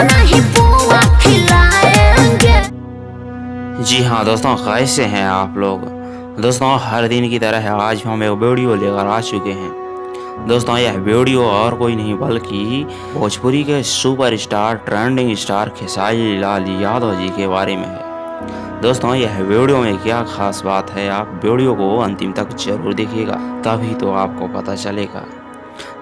नहीं पुआ खिलाएंगे। जी हाँ दोस्तों, कैसे हैं आप लोग। दोस्तों हर दिन की तरह आज हम एक वीडियो लेकर आ चुके हैं। दोस्तों यह वीडियो और कोई नहीं बल्कि भोजपुरी के superstar trending star Khesari Lal Yadav ji के बारे में है। दोस्तों यह वीडियो में क्या खास बात है, आप वीडियो को अंतिम तक जरूर देखिएगा, तभी तो आपको पता चलेगा।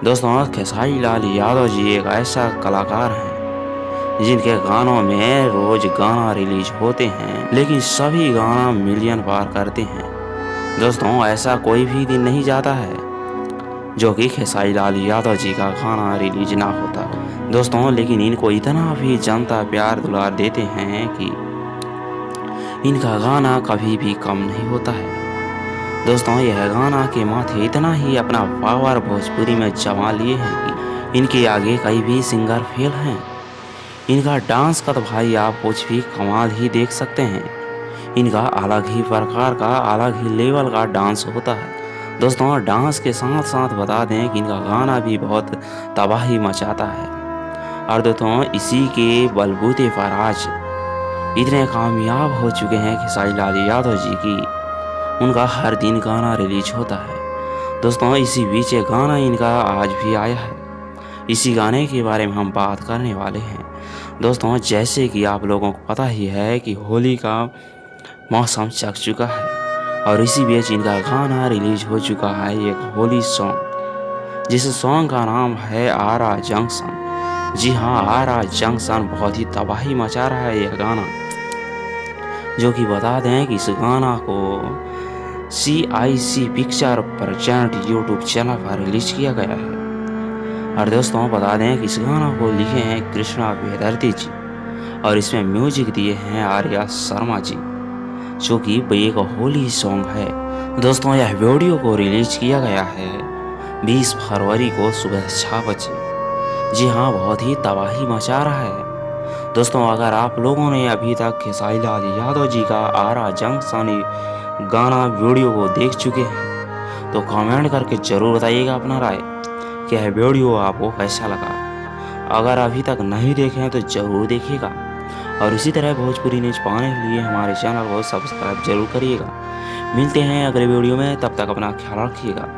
दोस्तों खेसारी लाल यादव जी एक ऐसा कलाकार हैं जिनके गानों में रोज गाना रिलीज होते हैं, लेकिन सभी गाना मिलियन पार करते हैं। दोस्तों ऐसा कोई भी दिन नहीं जाता है जो कि खेसारी लाल यादव जी का गाना रिलीज ना होता। दोस्तों लेकिन इनको इतना भी जनता प्यार दुलार देते हैं कि इनका गाना कभी भी कम नहीं होता है। दोस्तों यह गाना के माथे इतना ही अपना पावर भोजपुरी में जमा लिए हैं कि इनके आगे कई भी सिंगर फेल हैं। इनका डांस का तो भाई आप कुछ भी कमाल ही देख सकते हैं। इनका अलग ही प्रकार का अलग ही लेवल का डांस होता है। दोस्तों डांस के साथ साथ बता दें कि इनका गाना भी बहुत तबाही मचाता है। और दोस्तों इसी के बलबूते पर आज इतने कामयाब हो चुके हैं खेसारी लाल यादव जी की उनका हर दिन गाना रिलीज होता है। दोस्तों इसी बीच एक गाना इनका आज भी आया है, इसी गाने के बारे में हम बात करने वाले हैं। दोस्तों जैसे कि आप लोगों को पता ही है कि होली का मौसम चल चुका है और इसी बीच इनका गाना रिलीज हो चुका है एक होली सॉन्ग, जिस सॉन्ग का नाम है आरा जंक्शन। जी हाँ, आरा जंक्शन बहुत ही तबाही मचा रहा है यह गाना, जो कि बता दें कि इस गाना को CIC picture present YouTube channel पर रिलीज किया गया है। और दोस्तों बता दें कि इस गाना को लिखे हैं कृष्णा वेदर्ती जी और इसमें म्यूजिक दिए हैं आर्या शर्मा जी, जो कि एक होली सॉन्ग है। दोस्तों यह वीडियो को रिलीज किया गया है 20 फरवरी को सुबह 6 बजे। जी हाँ, बहुत ही तबाही मचा रहा है। दोस्तों अगर आप लोगों ने अभी तक खेसारी लाल यादव जी का आरा जंक्शन गाना वीडियो को देख चुके हैं तो कमेंट करके ज़रूर बताइएगा अपना राय कि यह वीडियो आपको कैसा लगा। अगर अभी तक नहीं देखे हैं तो ज़रूर देखिएगा और इसी तरह भोजपुरी न्यूज़ पाने के लिए हमारे चैनल को सब्सक्राइब जरूर करिएगा। मिलते हैं अगले वीडियो में, तब तक अपना ख्याल रखिएगा।